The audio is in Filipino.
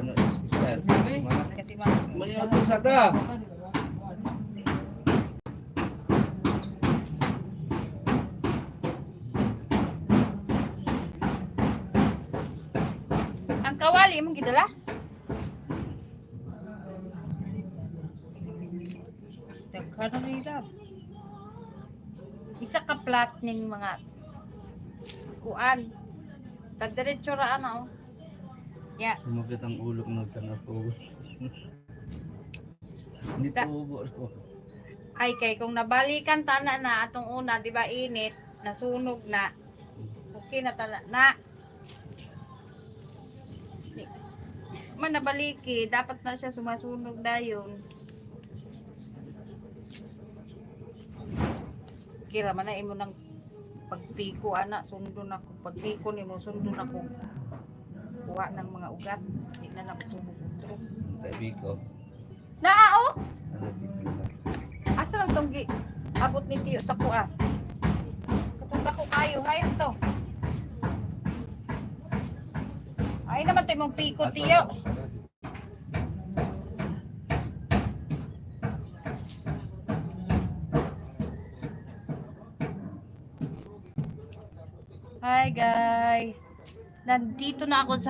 no style. Kasi Mali to sa ta. ang kawali mong gidala? Daghan nila. Isa ka plat ning mga kuan. Tagdiretso ra ana oh. Ya. Sumakit ang ulo ko nagtanap ko. Hindi to ubo. Ay kay kung nabalikan tana na atong una, di ba init, nasunog na. Okay na tana na. Man nabaliki, dapat na siya sumasunog dayon. Kira man na imo nang pagpiko ana, sundo na ko. Pagpiko nimo sundo na ko. Kuha ng mga ugat, di na lang tubog-tubog. Tabi ko. Naa oh. Ano dito? Asa lang tong abot ni Tiyo sa kuha? Katunda ko kayo, hayop to. Ay naman tayo mong piko, Tiyo. Hi guys. Nandito na ako sa